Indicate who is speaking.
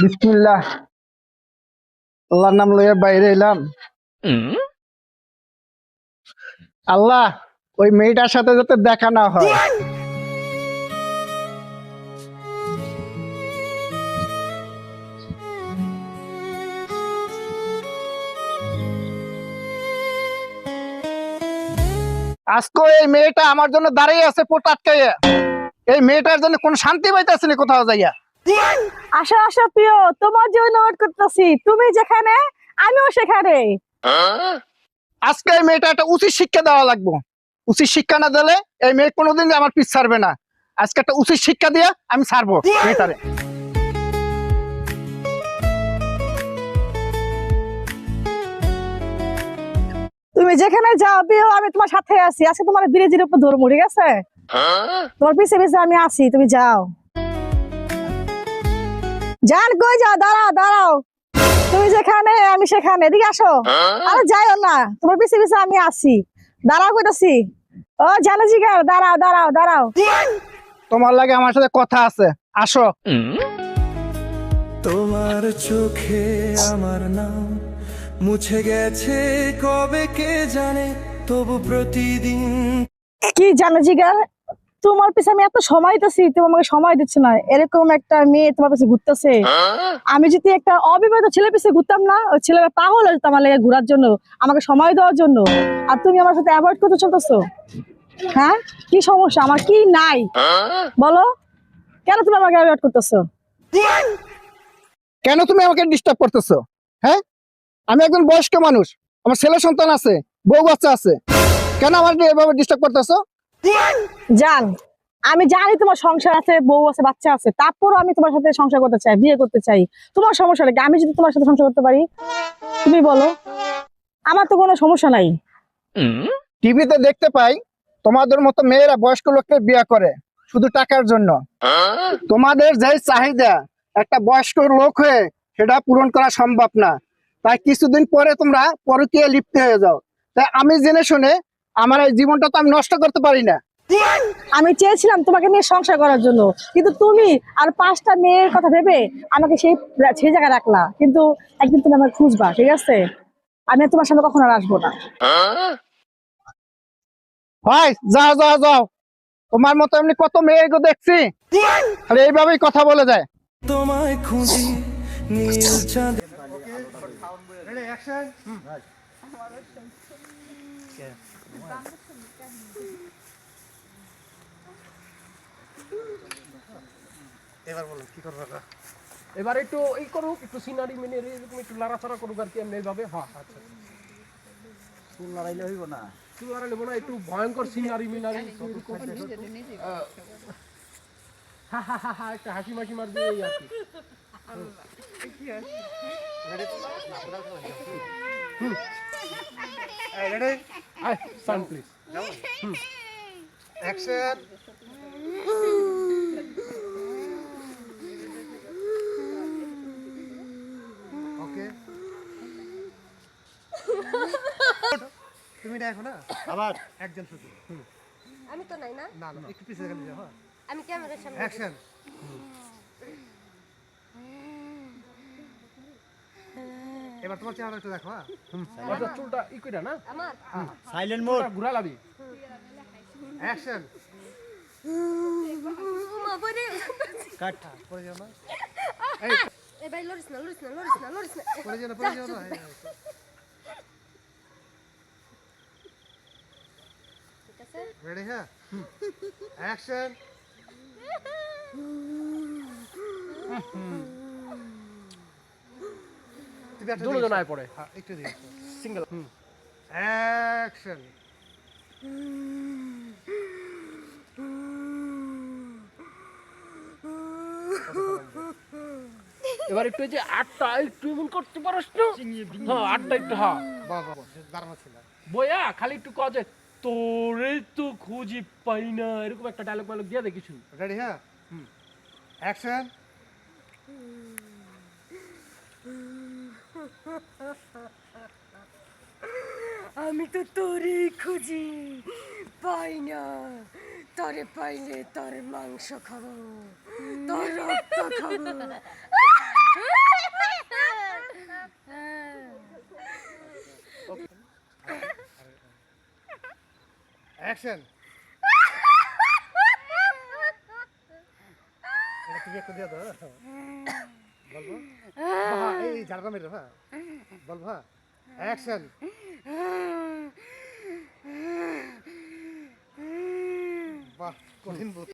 Speaker 1: বিসমিল্লাহ। আল্লাহর নাম লইয়া বাইরে এলাম। আল্লাহ, ওই মেয়েটার সাথে যাতে দেখা না হয়। আজকে এই মেয়েটা আমার জন্য দাঁড়িয়ে আছে পোট আটকাইয়া। এই মেয়েটার জন্য কোন শান্তি পাইতেছে না কোথাও যাইয়া।
Speaker 2: আসো আসো প্রিয়, তোমার জন্য ওয়েট করতেছি। তুমি যেখানে আমিও সেখানে।
Speaker 1: আজকে এই মেয়েটা একটা উচিত শিক্ষা দেওয়া লাগবে। উচিত শিক্ষা না দিলে এই মেয়ে কোনোদিন আমার পিছ ছাড়বে না। আজকে একটা উচিত শিক্ষা দিয়ে আমি ছাড়বো মেয়েটারে।
Speaker 2: তুমি যেখানে যাও প্রিয়, আমি তোমার সাথে আছি। আজকে তোমার ব্রিজের উপর ধরবো, ঠিক আছে? তোমার পিছে পিছে আমি আছি, তুমি যাও। যান কই যাও? দাঁড়াও দাঁড়াও, তুমি যেখানে আমি সেখানে, এদিকে আসো। আরে যাইও না, তোমার পিছে পিছে আমি আছি। দাঁড়াও কইতাছি। ও জানো জিগার, দাঁড়াও দাঁড়াও দাঁড়াও।
Speaker 1: তোমার লাগে আমার সাথে কথা আছে, আসো।
Speaker 3: তোমার চোখে আমার নাম মুছে গেছে কবে কে জানে, তবু প্রতিদিন।
Speaker 2: কি জানো জিগার, তোমার পিছে আমি এত সময় দিতেছি, তুমি আমাকে সময় দিচ্ছ না। এরকম একটা মেয়ে তোমার পিছে ঘুরতেছে। আমি যদি একটা অবিবাহিত ছেলে পিছে ঘুরতাম না, ওই ছেলেটা পাগল হয়ে যেত আমার লেগে ঘোরার জন্য, আমাকে সময় দেওয়ার জন্য। আর তুমি আমার সাথে অ্যাভয়েড করতে চলতেছো। হ্যাঁ, কি সমস্যা? আমার কি নাই বলো? কেন তুমি আমাকে অ্যাভয়েড করতেছো?
Speaker 1: কেন তুমি আমাকে ডিস্টার্ব করতেছো? হ্যাঁ, আমি একজন বয়স্ক মানুষ, আমার ছেলে সন্তান আছে, বউ বাচ্চা আছে। কেন আমার এভাবে ডিস্টার্ব করতেছো?
Speaker 2: জান, আমি জানি তোমার সংসার আছে, বউ আছে, বাচ্চা আছে, তারপরও আমি তোমার সাথে সংসার করতে চাই, বিয়ে করতে চাই। তোমার সমস্যা নাকি? আমি যদি তোমার সাথে সংসার করতে পারি, তুমি বলো। আমার তো কোনো সমস্যা নাই।
Speaker 1: টিভিতে দেখতে পাই তোমাদের মতো মেয়েরা বয়স্ক লোককে বিয়ে করে শুধু টাকার জন্য। তোমাদের যে চাহিদা একটা বয়স্ক লোক হয়ে সেটা পূরণ করা সম্ভব না, তাই কিছুদিন পরে তোমরা পরকীয়ায় লিপ্ত হয়ে যাও। তাই আমি জেনে শুনে আমার এই জীবনটা তো আমি নষ্ট করতে পারি না।
Speaker 2: আমি চেয়েছিলাম তোমাকে নিয়ে সংসার করার জন্য, কিন্তু তুমি আর 5টা মেয়ের কথা ভেবে আমাকে সেই সেই জায়গায় রাখলা। কিন্তু একদিন তুমি আমাকে খুঁজবা, ঠিক আছে? আমি আর তোমার সামনে কখনো আর আসবো না।
Speaker 1: হয়, যাও যাও যাও। তোমার মতো এমনি কত মেয়েকে দেখছি, আর এইভাবেই কথা বলে যায়।
Speaker 3: তোমায় খুঁজি নীল চাঁদ।
Speaker 1: এবার বলো কি করবে?
Speaker 4: এবার একটু এই করুক, একটু সিনারি মিনারি এরকম একটু লাড়াচাড়া করুক আর কি, এমনি এইভাবে। হ্যাঁ, আচ্ছা,
Speaker 1: চুল লড়াইলে হইব না।
Speaker 4: চুল লড়াই নেবো না, একটু ভয়ঙ্কর সিনারি মিনারি হা হা হা হা, একটা হাসি মাসি মারবে এই আর কি। আয় সাউন্ড প্লিজ।
Speaker 1: অ্যাকশন। ওকে, তুমি দেখো না আবার একজন শুধু।
Speaker 5: আমি তো নাই না,
Speaker 1: না না, একটু পিছিয়ে গেলে যাও।
Speaker 5: আমি ক্যামেরার সামনে।
Speaker 1: অ্যাকশন। এবার তোমার চেহারা একটু দেখো।
Speaker 4: আচ্ছা, চুলটা ই কইরা না,
Speaker 5: আমার
Speaker 1: সাইলেন্ট মোড।
Speaker 4: ঘুরা লাবি।
Speaker 1: অ্যাকশন।
Speaker 5: মা বলে
Speaker 1: কাট পড়ে যাও না।
Speaker 5: এ ভাই লরিস না লরিস না লরিস না লরিস না।
Speaker 1: পড়ে যাও না, পড়ে যাও না।
Speaker 5: ঠিক আছে,
Speaker 1: রেডি? হ্যাঁ, অ্যাকশন। তুমি একটা
Speaker 4: দুজন আয় পড়ে
Speaker 1: হ্যাঁ, একটু দিও
Speaker 4: সিঙ্গেল।
Speaker 1: অ্যাকশন।
Speaker 4: এবার একটু এই যে আটটা একটু এমন করতে পারস না? হ্যাঁ, আটটা একটু। হ্যাঁ,
Speaker 1: বাবা দাঁড়ানো ছিল।
Speaker 4: বইয়া খালি একটু কজে তোরে তো খুঁজি পাই না, এরকম একটা ডায়লগ মালগ দিয়ে দে কিছু।
Speaker 1: রেডি? হ্যাঁ, অ্যাকশন।
Speaker 5: আমি তো তোরে খুঁজি পাই না, তরে পাইলে তোর মাংস খাবো, তোর রক্ত খাবো।
Speaker 6: অ্যাকশন। তুমি একটা দিয়ে দাও, বলবো বাহ, এই জায়গাটা মেরে হ্যাঁ, বলবো হ্যাঁ, অ্যাকশন। বাহ, কঠিন বুদ্ধি।